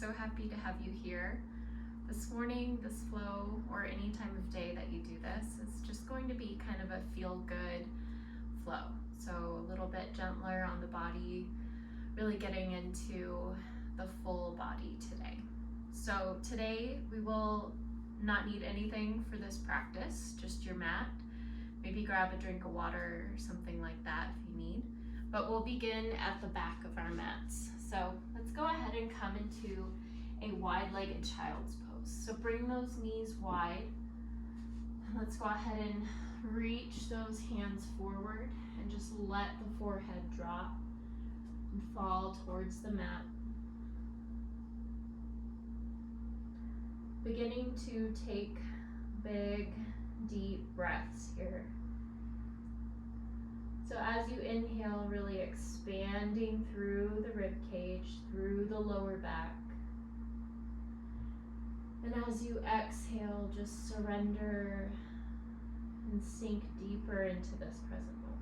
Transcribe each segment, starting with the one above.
So happy to have you here. This morning, this flow, or any time of day that you do this, is just going to be kind of a feel-good flow. So a little bit gentler on the body, really getting into the full body today. So today we will not need anything for this practice, just your mat. Maybe grab a drink of water or something like that if you need. But we'll begin at the back of our mats. So let's go ahead and come into a wide-legged child's pose. So bring those knees wide. Let's go ahead and reach those hands forward and just let the forehead drop and fall towards the mat. Beginning to take big, deep breaths here. So as you inhale, really expanding through the rib cage, through the lower back. And as you exhale, just surrender and sink deeper into this present moment.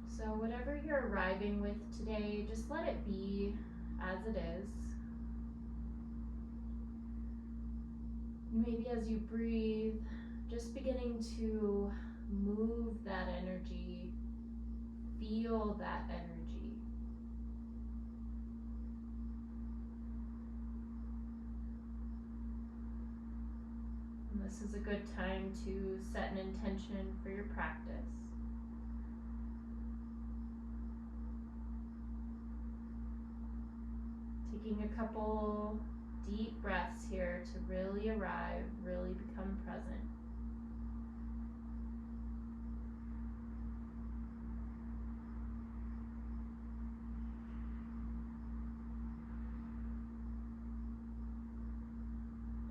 So whatever you're arriving with today, just let it be as it is. Maybe as you breathe, just beginning to move that energy, feel that energy. And this is a good time to set an intention for your practice. Taking a couple deep breaths here to really arrive, really become present.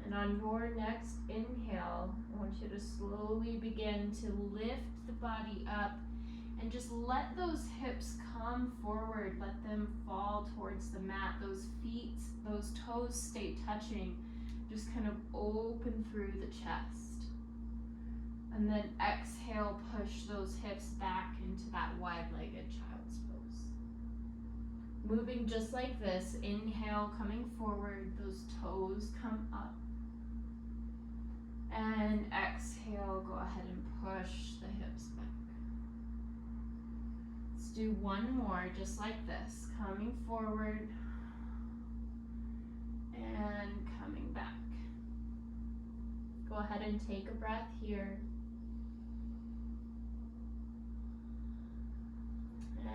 And on your next inhale, I want you to slowly begin to lift the body up and just let those hips come forward, let them fall towards the mat, those feet, those toes stay touching, just kind of open through the chest. And then exhale, push those hips back into that wide-legged child's pose. Moving just like this, inhale, coming forward, those toes come up. And exhale, go ahead and push the hips back. Let's do one more just like this, coming forward and coming back. Go ahead and take a breath here.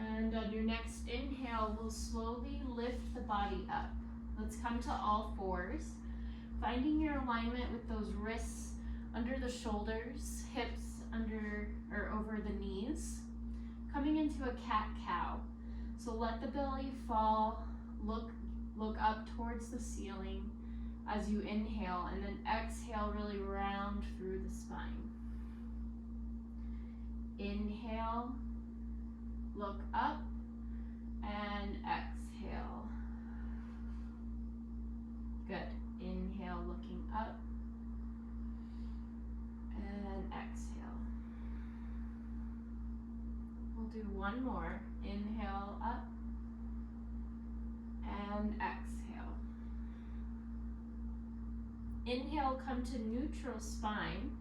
And on your next inhale, we'll slowly lift the body up. Let's come to all fours, finding your alignment with those wrists under the shoulders, hips under or over the knees, coming into a cat-cow. So let the belly fall, look up towards the ceiling as you inhale, and then exhale, really round through the spine. Inhale, look up, and exhale. Good. Inhale, looking up, and exhale. We'll do one more. Inhale up and exhale. Inhale, come to neutral spine.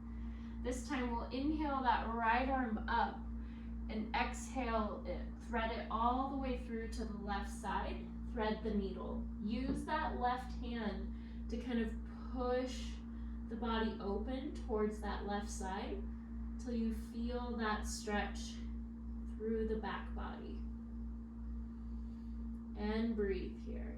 This time we'll inhale that right arm up and exhale it. Thread it all the way through to the left side. Thread the needle. Use that left hand to kind of push the body open towards that left side till you feel that stretch through the back body. And breathe here.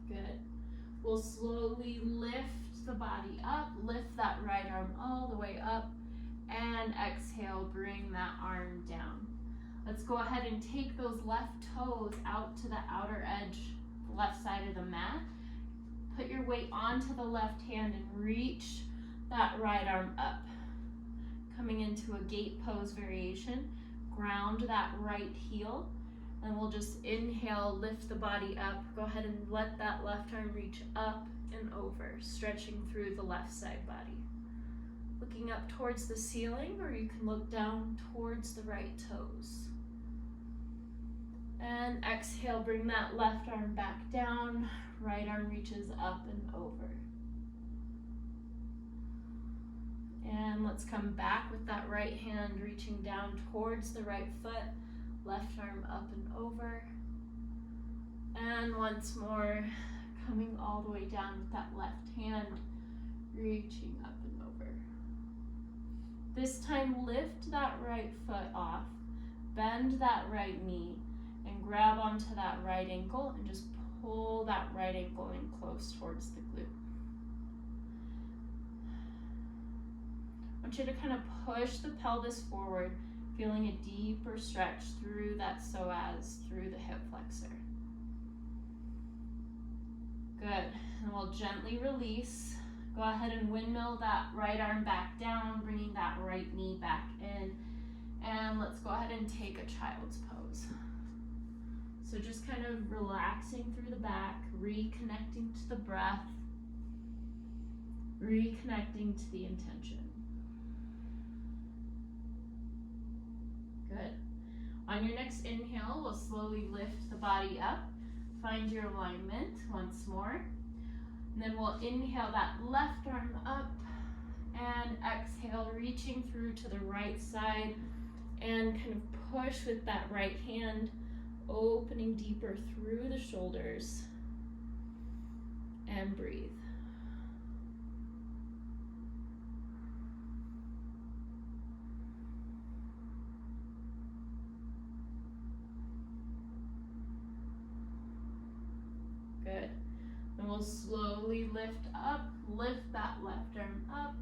Good. We'll slowly lift the body up, lift that right arm all the way up, and exhale, bring that arm down. Let's go ahead and take those left toes out to the outer edge, the left side of the mat. Put your weight onto the left hand and reach that right arm up. Coming into a gate pose variation, ground that right heel, And we'll just inhale, lift the body up. Go ahead and let that left arm reach up and over, stretching through the left side body. Looking up towards the ceiling, or you can look down towards the right toes. And exhale, bring that left arm back down. Right arm reaches up and over. And let's come back with that right hand reaching down towards the right foot. Left arm up and over. And once more, coming all the way down with that left hand, reaching up and over. This time, lift that right foot off, bend that right knee, and grab onto that right ankle and just pull that right ankle in close towards the glute. I want you to kind of push the pelvis forward, feeling a deeper stretch through that psoas, through the hip flexor. Good. And we'll gently release. Go ahead and windmill that right arm back down, bringing that right knee back in. And let's go ahead and take a child's pose. So just kind of relaxing through the back, reconnecting to the breath, reconnecting to the intention. Good. On your next inhale, we'll slowly lift the body up. Find your alignment once more. And then we'll inhale that left arm up and exhale, reaching through to the right side and kind of push with that right hand, opening deeper through the shoulders, and breathe. Good. And we'll slowly lift up, lift that left arm up,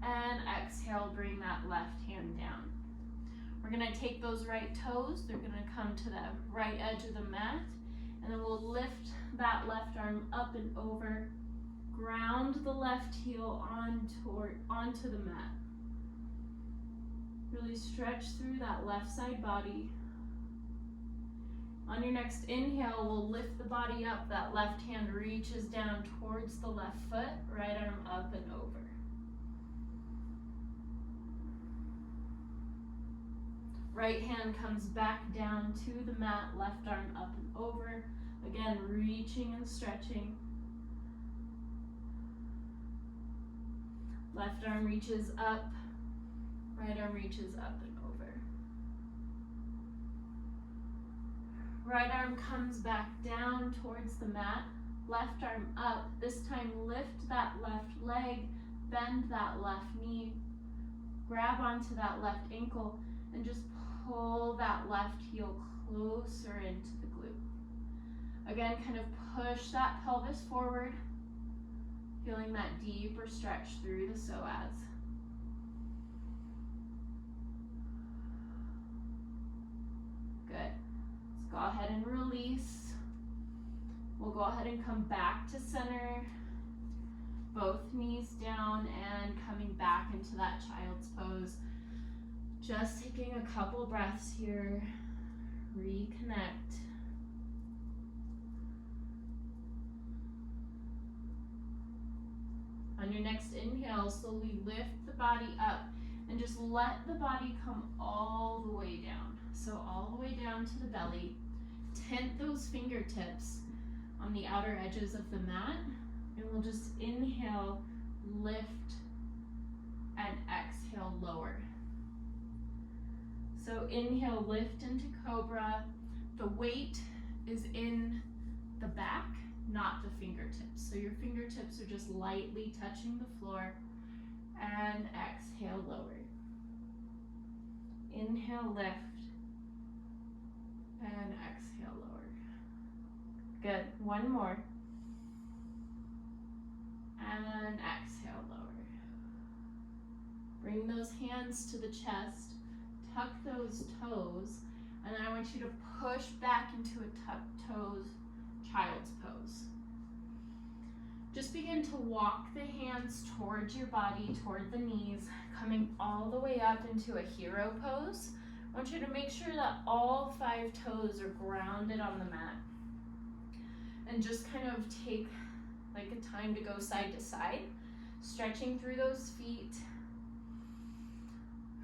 and exhale, bring that left hand down. We're gonna take those right toes, they're gonna come to the right edge of the mat, and then we'll lift that left arm up and over, ground the left heel onto the mat. Really stretch through that left side body. On your next inhale, we'll lift the body up, that left hand reaches down towards the left foot, right arm up and over. Right hand comes back down to the mat, left arm up and over. Again, reaching and stretching. Left arm reaches up, right arm reaches up and over. Right arm comes back down towards the mat, left arm up. This time lift that left leg, bend that left knee, grab onto that left ankle, and just pull that left heel closer into the glute. Again, kind of push that pelvis forward, feeling that deeper stretch through the psoas. Good. Let's go ahead and release. We'll go ahead and come back to center, both knees down and coming back into that child's pose. Just taking a couple breaths here, reconnect. On your next inhale, slowly lift the body up and just let the body come all the way down. So all the way down to the belly. Tent those fingertips on the outer edges of the mat, and we'll just inhale, lift, and exhale, lower. So inhale, lift into cobra. The weight is in the back, not the fingertips. So your fingertips are just lightly touching the floor. And exhale, lower. Inhale, lift. And exhale, lower. Good. One more. And exhale, lower. Bring those hands to the chest. Tuck those toes, and then I want you to push back into a tucked toes, child's pose. Just begin to walk the hands towards your body, toward the knees, coming all the way up into a hero pose, I want you to make sure that all 5 toes are grounded on the mat. And just kind of take like a time to go side to side, stretching through those feet.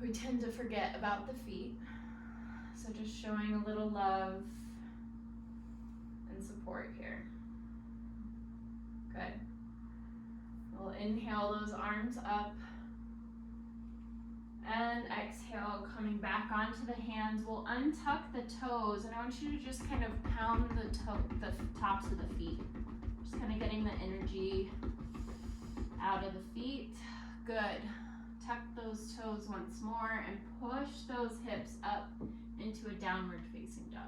We tend to forget about the feet. So just showing a little love and support here. Good. We'll inhale those arms up. And exhale, coming back onto the hands. We'll untuck the toes, and I want you to just kind of pound the tops of the feet. Just kind of getting the energy out of the feet. Good. Tuck those toes once more and push those hips up into a downward facing dog.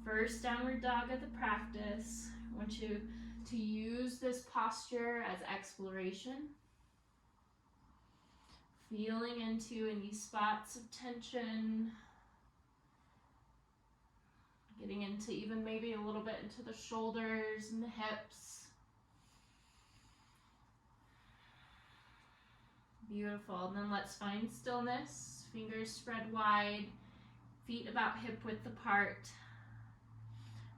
First downward dog of the practice. I want you to use this posture as exploration. Feeling into any spots of tension. Getting into even maybe a little bit into the shoulders and the hips. Beautiful. And then let's find stillness. Fingers spread wide. Feet about hip width apart.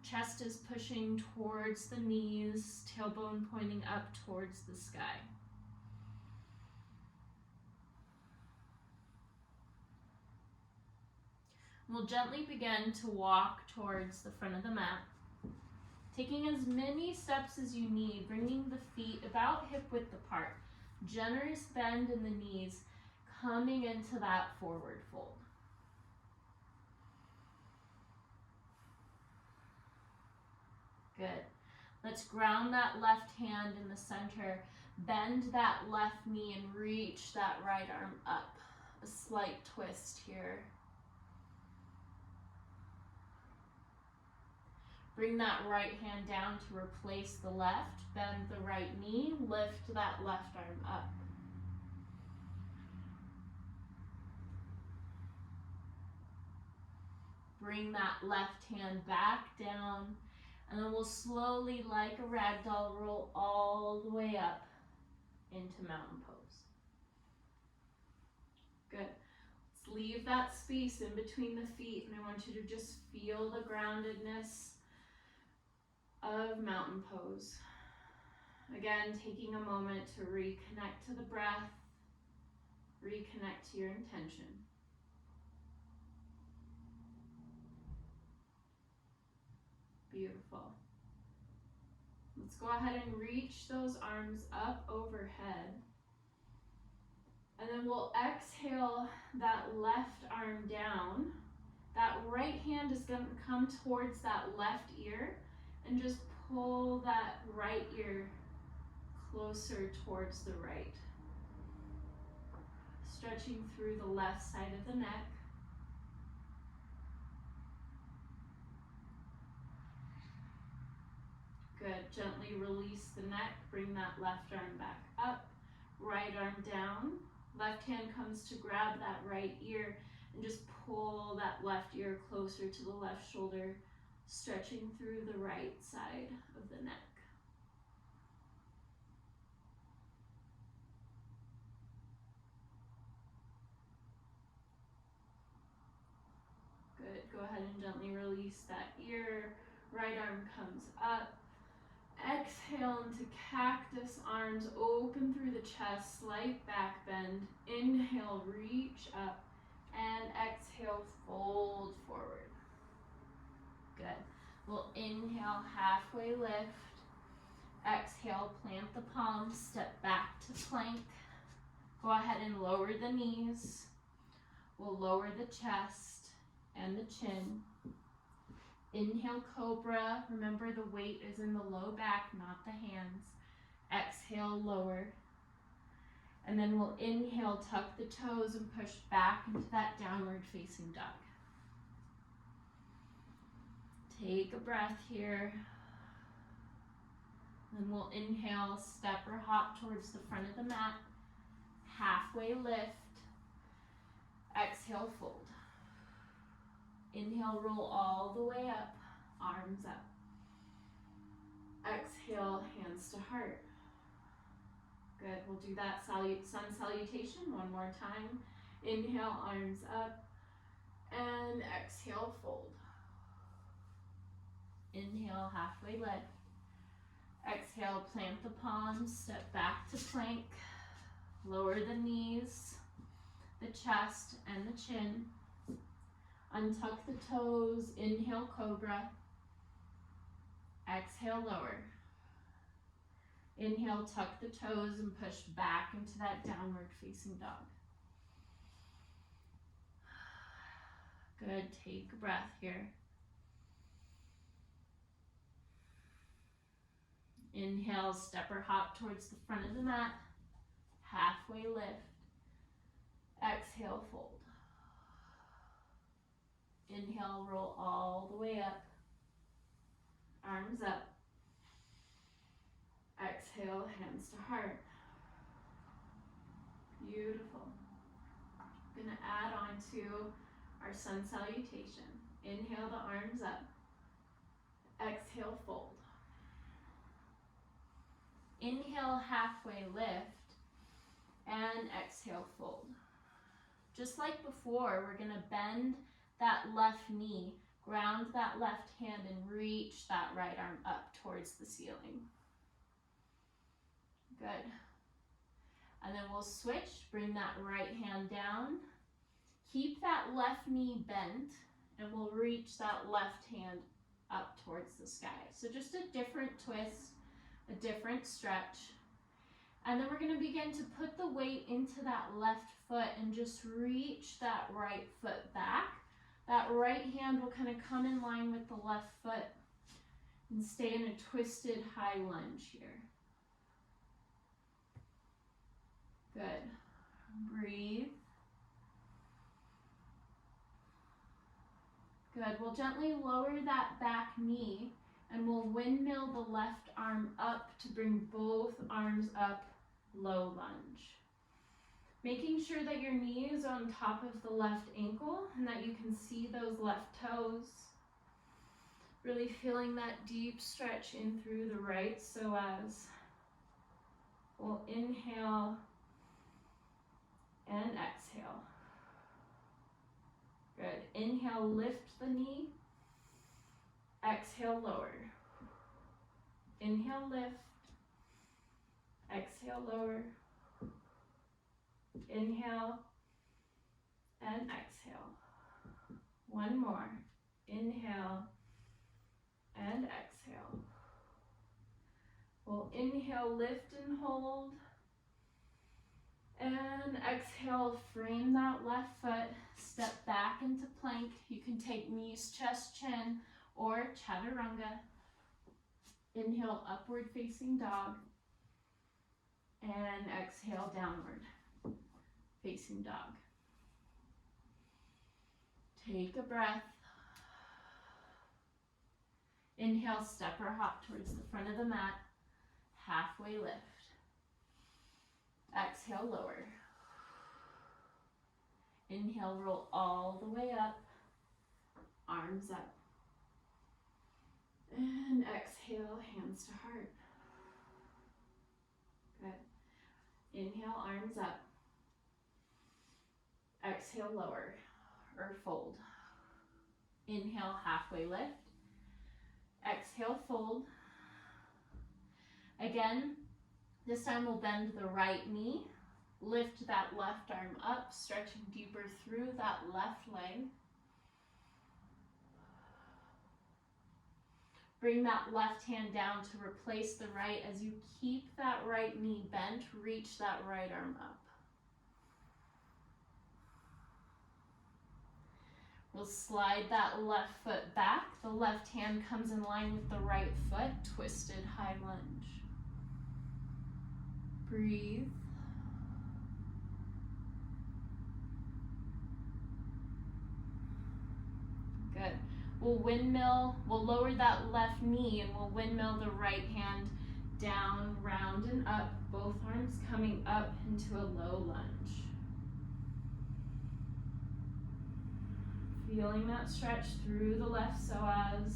Chest is pushing towards the knees. Tailbone pointing up towards the sky. We'll gently begin to walk towards the front of the mat. Taking as many steps as you need, bringing the feet about hip width apart. Generous bend in the knees, coming into that forward fold. Good. Let's ground that left hand in the center. Bend that left knee and reach that right arm up. A slight twist here. Bring that right hand down to replace the left. Bend the right knee. Lift that left arm up. Bring that left hand back down. And then we'll slowly, like a rag doll, roll all the way up into mountain pose. Good. Let's leave that space in between the feet, and I want you to just feel the groundedness of mountain pose. Again, taking a moment to reconnect to the breath, reconnect to your intention. Beautiful. Let's go ahead and reach those arms up overhead. And then we'll exhale that left arm down. That right hand is going to come towards that left ear and just pull that right ear closer towards the right. Stretching through the left side of the neck. Good. Gently release the neck. Bring that left arm back up. Right arm down. Left hand comes to grab that right ear and just pull that left ear closer to the left shoulder, stretching through the right side of the neck. Good. Go ahead and gently release that ear. Right arm comes up. Exhale into cactus arms, open through the chest, slight back bend. Inhale, reach up, and exhale, fold forward. Good. We'll inhale, halfway lift. Exhale, plant the palms, step back to plank. Go ahead and lower the knees. We'll lower the chest and the chin. Inhale, cobra. Remember, the weight is in the low back, not the hands. Exhale, lower. And then we'll inhale, tuck the toes and push back into that downward facing dog. Take a breath here. Then we'll inhale, step or hop towards the front of the mat. Halfway lift. Exhale, fold. Inhale, roll all the way up, arms up. Exhale, hands to heart. Good, we'll do that sun salutation one more time. Inhale, arms up. And exhale, fold. Inhale, halfway lift. Exhale, plant the palms, step back to plank. Lower the knees, the chest, and the chin. Untuck the toes, inhale, cobra. Exhale, lower. Inhale, tuck the toes and push back into that downward facing dog. Good, take a breath here. Inhale, step or hop towards the front of the mat. Halfway lift. Exhale, fold. Inhale, roll all the way up. Arms up. Exhale, hands to heart. Beautiful. I'm going to add on to our sun salutation. Inhale the arms up. Exhale, fold. Inhale, halfway lift. And exhale, fold. Just like before, we're going to bend that left knee, ground that left hand, and reach that right arm up towards the ceiling. Good. And then we'll switch, bring that right hand down. Keep that left knee bent, and we'll reach that left hand up towards the sky. So just a different twist, a different stretch. And then we're going to begin to put the weight into that left foot and just reach that right foot back. That right hand will kind of come in line with the left foot and stay in a twisted high lunge here. Good. Breathe. Good. We'll gently lower that back knee and we'll windmill the left arm up to bring both arms up, low lunge. Making sure that your knee is on top of the left ankle and that you can see those left toes. Really feeling that deep stretch in through the right psoas. We'll inhale and exhale. Good. Inhale, lift the knee. Exhale, lower. Inhale, lift. Exhale, lower. Inhale and exhale. One more. Inhale and exhale. We'll inhale, lift and hold. And exhale, frame that left foot, step back into plank. You can take knees, chest, chin, or chaturanga. Inhale, upward facing dog. And exhale, downward facing dog. Take a breath. Inhale, step or hop towards the front of the mat. Halfway lift. Exhale, lower. Inhale, roll all the way up. Arms up. And exhale, hands to heart. Good. Inhale, arms up. Exhale, lower or fold. Inhale, halfway lift. Exhale, fold. Again, this time we'll bend the right knee, lift that left arm up, stretching deeper through that left leg. Bring that left hand down to replace the right. As you keep that right knee bent, reach that right arm up. We'll slide that left foot back. The left hand comes in line with the right foot, twisted high lunge. Breathe. Good. We'll lower that left knee and we'll windmill the right hand down, round and up, both arms coming up into a low lunge. Feeling that stretch through the left psoas,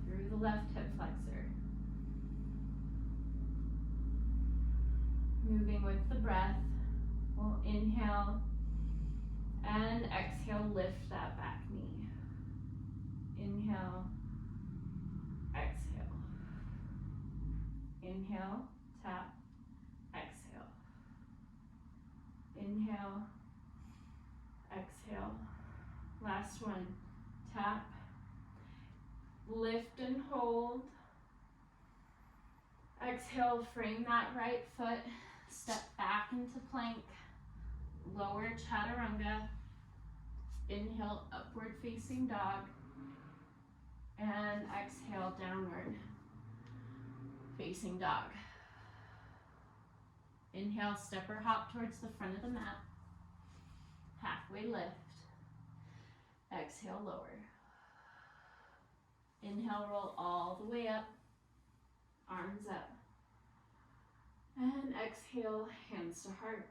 through the left hip flexor. Moving with the breath, we'll inhale and exhale. Exhale, lift that back knee. Inhale, exhale. Inhale, tap, exhale. Inhale, exhale. Last one, tap, lift and hold. Exhale, frame that right foot, step back into plank, lower chaturanga. Inhale, upward facing dog, and exhale, downward facing dog. Inhale, step or hop towards the front of the mat, halfway lift. Exhale, lower. Inhale, roll all the way up, arms up. And exhale, hands to heart.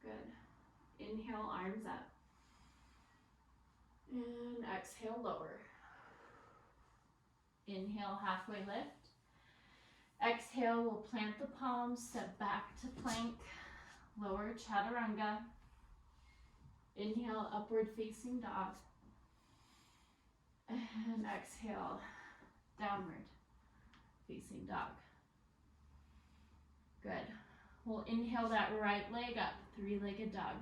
Good. Inhale, arms up. And exhale, lower. Inhale, halfway lift. Exhale, we'll plant the palms, step back to plank, lower chaturanga. Inhale, upward facing dog. And exhale, downward facing dog. Good. We'll inhale that right leg up, three-legged dog.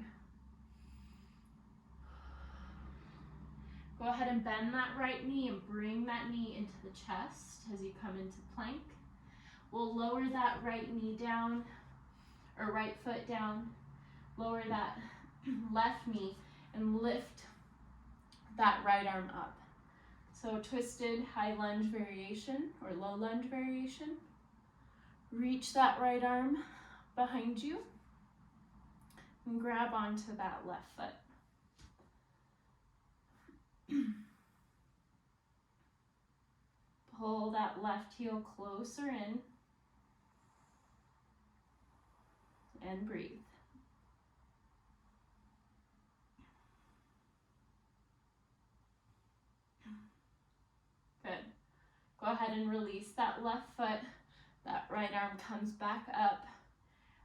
Go ahead and bend that right knee and bring that knee into the chest as you come into plank. We'll lower that right knee down, or right foot down. Lower that left knee and lift that right arm up. So twisted high lunge variation or low lunge variation. Reach that right arm behind you and grab onto that left foot. Pull that left heel closer in and breathe. Good. Go ahead and release that left foot. That right arm comes back up,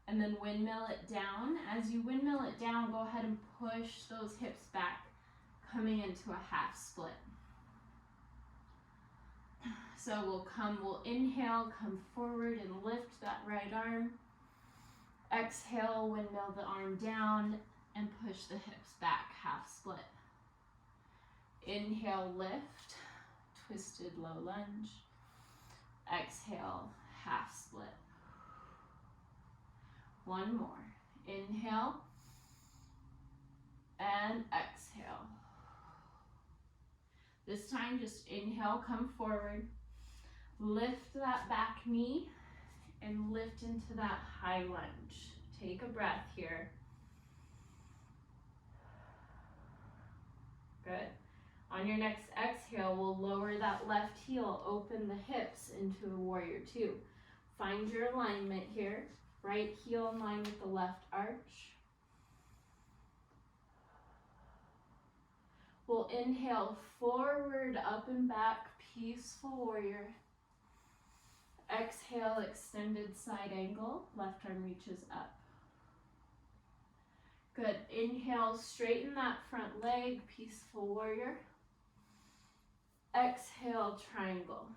and then windmill it down. As you windmill it down, go ahead and push those hips back, coming into a half split. So we'll inhale, come forward and lift that right arm. Exhale, windmill the arm down and push the hips back, half split. Inhale, lift, twisted low lunge. Exhale, half split. One more. Inhale and exhale. This time, just inhale, come forward. Lift that back knee and lift into that high lunge. Take a breath here. Good. On your next exhale, we'll lower that left heel, open the hips into a warrior two. Find your alignment here. Right heel in line with the left arch. We'll inhale forward, up and back, peaceful warrior. Exhale, extended side angle, left arm reaches up. Good, inhale, straighten that front leg, peaceful warrior. Exhale, triangle.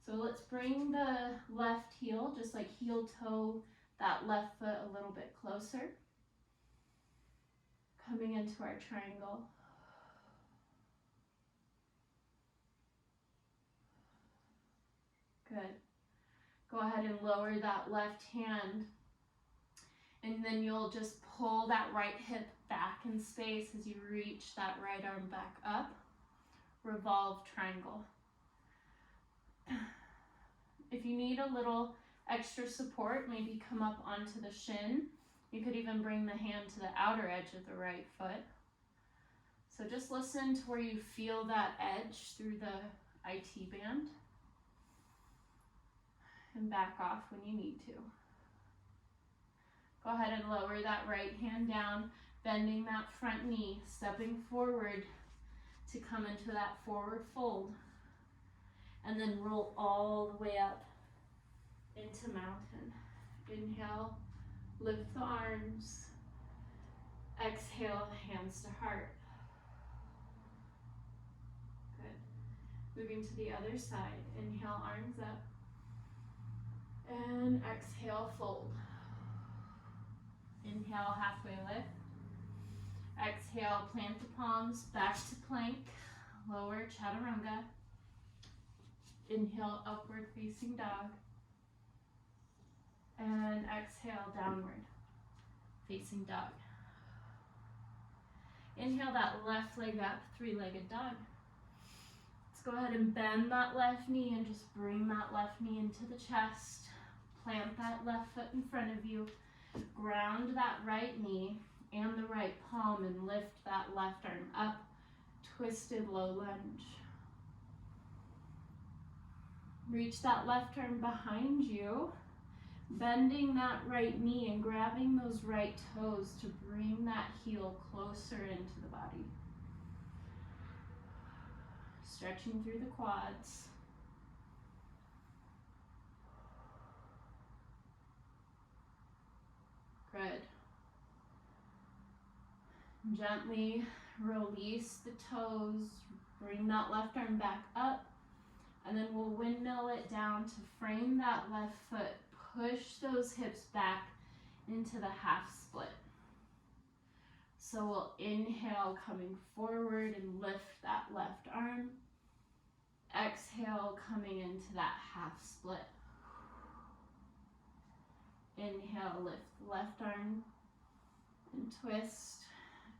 So let's bring the left heel, just like heel toe, that left foot a little bit closer. Coming into our triangle. Good. Go ahead and lower that left hand. And then you'll just pull that right hip back in space as you reach that right arm back up. Revolve triangle. If you need a little extra support, maybe come up onto the shin. You could even bring the hand to the outer edge of the right foot. So just listen to where you feel that edge through the IT band. And back off when you need to. Go ahead and lower that right hand down, bending that front knee, stepping forward to come into that forward fold. And then roll all the way up into mountain. Inhale, lift the arms. exhale, hands to heart. Good. Moving to the other side. Inhale, arms up. And exhale, fold. Inhale, halfway lift. Exhale, plant the palms, back to plank, lower chaturanga. Inhale, upward facing dog. And exhale, downward facing dog. Inhale that left leg up, three-legged dog. Let's go ahead and bend that left knee and just bring that left knee into the chest. Plant that left foot in front of you. Ground that right knee and the right palm and lift that left arm up. Twisted low lunge. Reach that left arm behind you. Bending that right knee and grabbing those right toes to bring that heel closer into the body. Stretching through the quads. Good. Gently release the toes. Bring that left arm back up. And then we'll windmill it down to frame that left foot. Push those hips back into the half split. So we'll inhale, coming forward and lift that left arm. Exhale, coming into that half split. Inhale, lift the left arm and twist.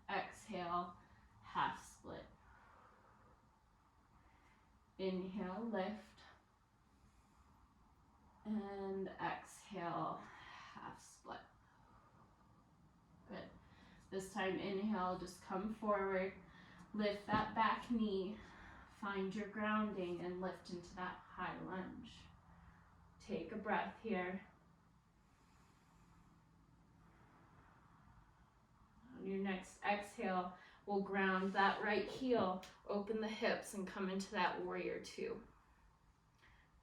Exhale, half split. Inhale, lift. And exhale, half split. Good. This time, inhale, just come forward. Lift that back knee. Find your grounding and lift into that high lunge. Take a breath here. On your next exhale, we'll ground that right heel, open the hips, and come into that warrior two.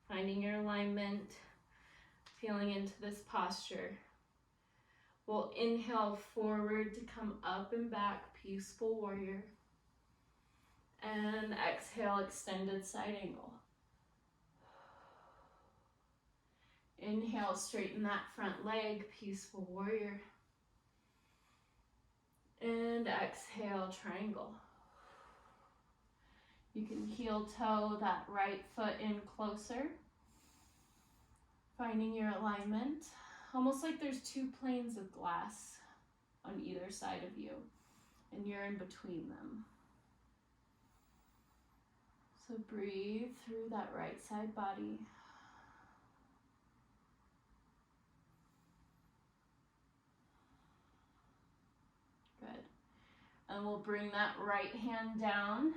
Finding your alignment, feeling into this posture. We'll inhale forward to come up and back, peaceful warrior. And exhale, extended side angle. Inhale, straighten that front leg, peaceful warrior. And exhale, triangle. You can heel toe that right foot in closer. Finding your alignment. Almost like there's two planes of glass on either side of you, and you're in between them. So breathe through that right side body. Good. And we'll bring that right hand down.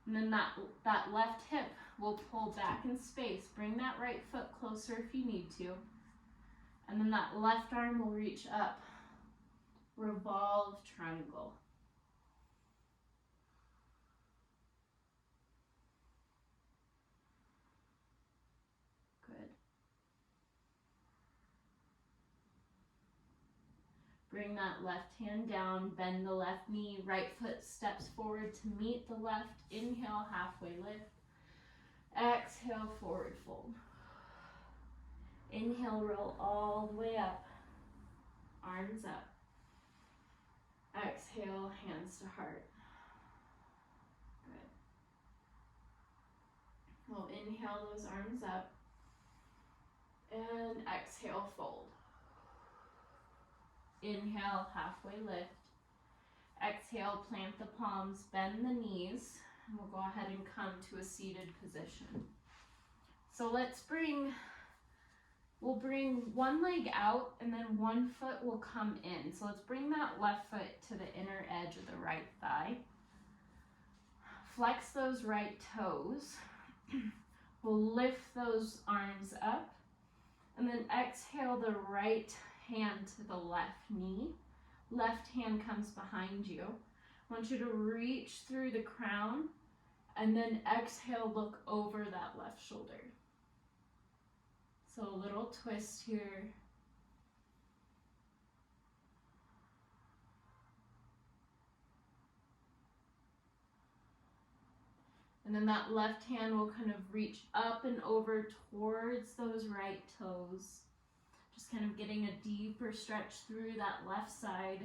And then that left hip will pull back in space. Bring that right foot closer if you need to. And then that left arm will reach up. Revolve triangle. Good. Bring that left hand down, bend the left knee, right foot steps forward to meet the left. Inhale, halfway lift. Exhale, forward fold. Inhale, roll all the way up. Arms up. Exhale, hands to heart. Good. We'll inhale those arms up. And exhale, fold. Inhale, halfway lift. Exhale, plant the palms, bend the knees, and we'll go ahead and come to a seated position. So we'll bring one leg out and then one foot will come in. So let's bring that left foot to the inner edge of the right thigh. Flex those right toes. We'll lift those arms up and then exhale the right hand to the left knee. Left hand comes behind you. I want you to reach through the crown and then exhale, look over that left shoulder. So a little twist here. And then that left hand will kind of reach up and over towards those right toes. Just kind of getting a deeper stretch through that left side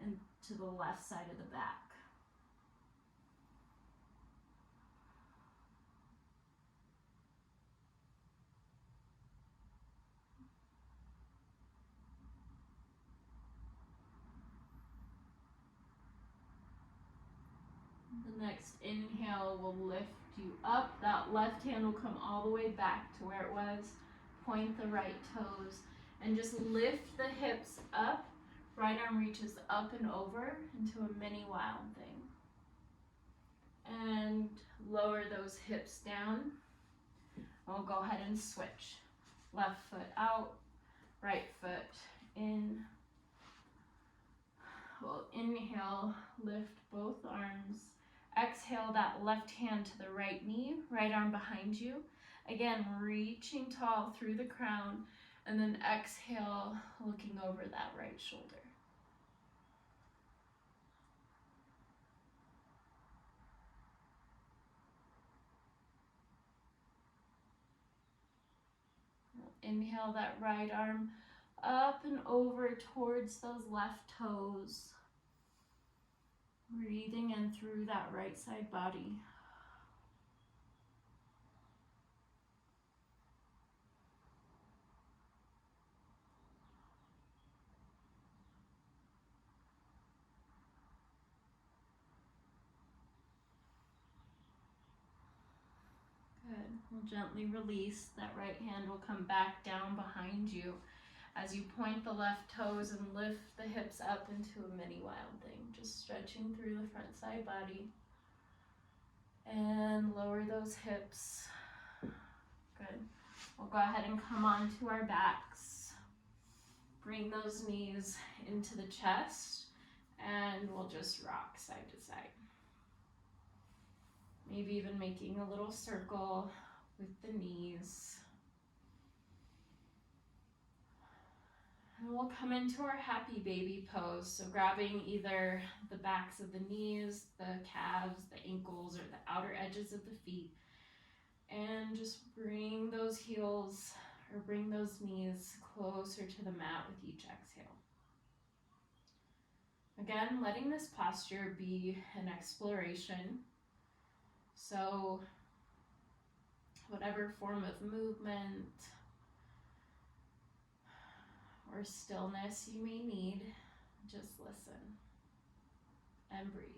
and to the left side of the back. The next inhale will lift you up. That left hand will come all the way back to where it was. Point the right toes and just lift the hips up. Right arm reaches up and over into a mini wild thing. And lower those hips down. We'll go ahead and switch. Left foot out, right foot in. We'll inhale, lift both arms. Exhale that left hand to the right knee, right arm behind you. Again, reaching tall through the crown, and then exhale, looking over that right shoulder. Inhale that right arm up and over towards those left toes. Breathing in through that right side body. Good. We'll gently release. That right hand will come back down behind you as you point the left toes and lift the hips up into a mini wild thing. Just stretching through the front side body. And lower those hips. Good. We'll go ahead and come onto our backs. Bring those knees into the chest. And we'll just rock side to side. Maybe even making a little circle with the knees. And we'll come into our happy baby pose. So grabbing either the backs of the knees, the calves, the ankles, or the outer edges of the feet. And just bring those heels or bring those knees closer to the mat with each exhale. Again, letting this posture be an exploration. So whatever form of movement or stillness you may need, just listen and breathe.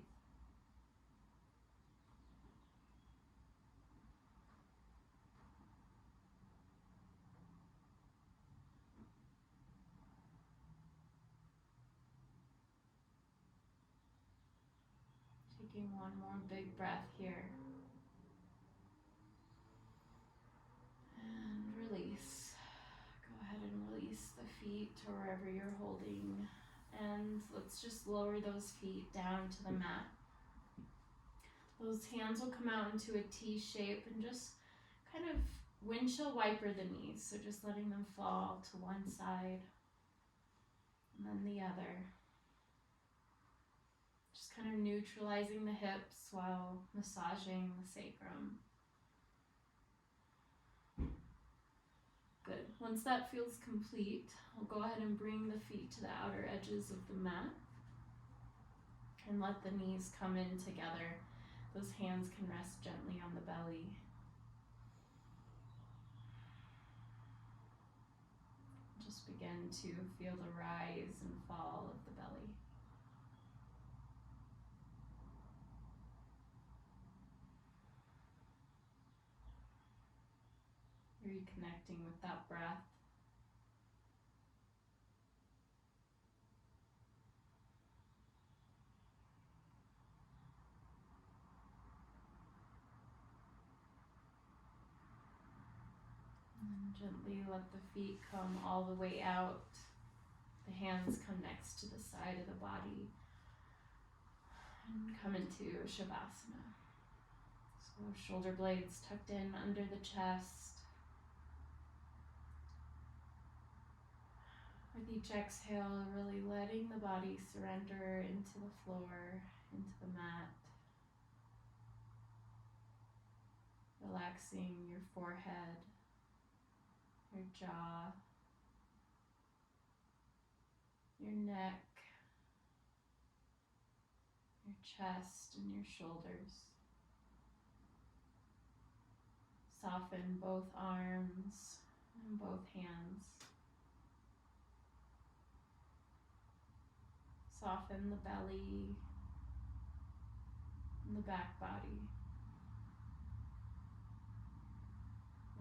Taking one more big breath here. And release. Go ahead and release the feet or wherever you're holding. And let's just lower those feet down to the mat. Those hands will come out into a T shape and just kind of windshield wiper the knees. So just letting them fall to one side and then the other. Just kind of neutralizing the hips while massaging the sacrum. Good. Once that feels complete, we'll go ahead and bring the feet to the outer edges of the mat and let the knees come in together. Those hands can rest gently on the belly. Just begin to feel the rise and fall of the belly. Reconnecting with that breath. And gently let the feet come all the way out. The hands come next to the side of the body. And come into Shavasana. So shoulder blades tucked in under the chest. With each exhale, really letting the body surrender into the floor, into the mat. Relaxing your forehead, your jaw, your neck, your chest, and your shoulders. Soften both arms and both hands. Soften the belly and the back body.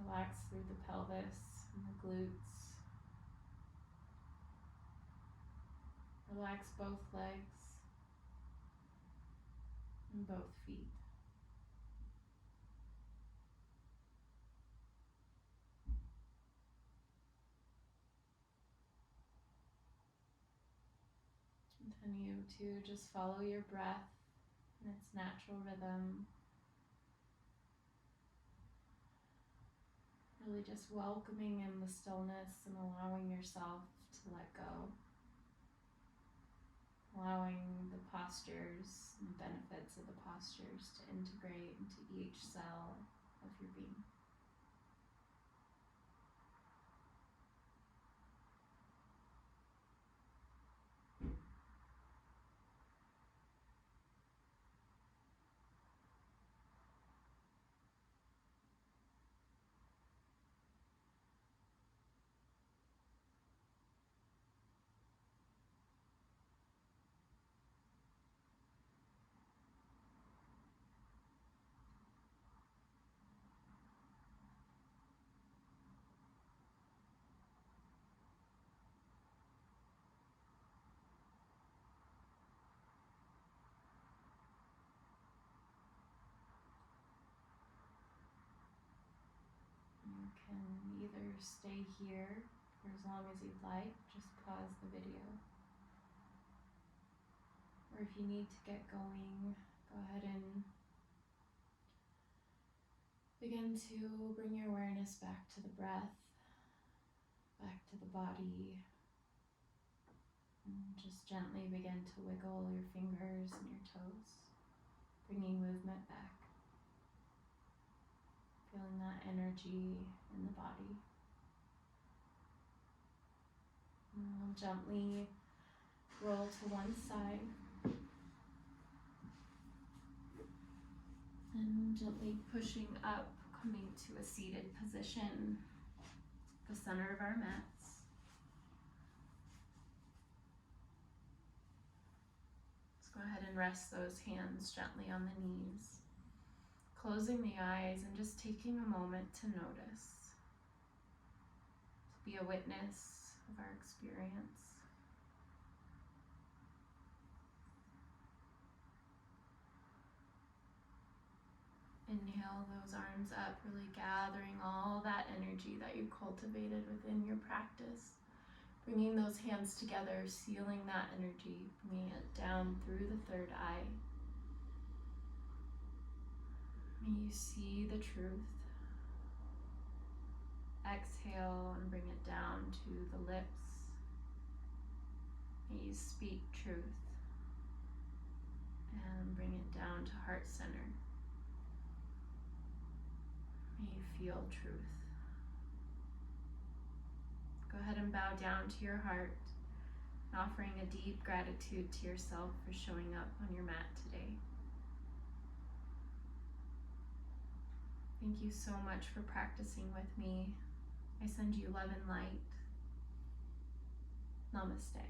Relax through the pelvis and the glutes. Relax both legs and both feet. Continue to just follow your breath in its natural rhythm. Really just welcoming in the stillness and allowing yourself to let go. Allowing the postures and benefits of the postures to integrate into each cell of your being. You can either stay here for as long as you'd like, just pause the video. Or if you need to get going, go ahead and begin to bring your awareness back to the breath, back to the body, and just gently begin to wiggle your fingers and your toes, bringing movement back. Feeling that energy in the body. And we'll gently roll to one side and gently pushing up, coming to a seated position, the center of our mats. Let's go ahead and rest those hands gently on the knees. Closing the eyes and just taking a moment to notice, to be a witness of our experience. Inhale those arms up, really gathering all that energy that you cultivated within your practice. Bringing those hands together, sealing that energy, bringing it down through the third eye. May you see the truth. Exhale and bring it down to the lips. May you speak truth and bring it down to heart center. May you feel truth. Go ahead and bow down to your heart, offering a deep gratitude to yourself for showing up on your mat today. Thank you so much for practicing with me. I send you love and light. Namaste.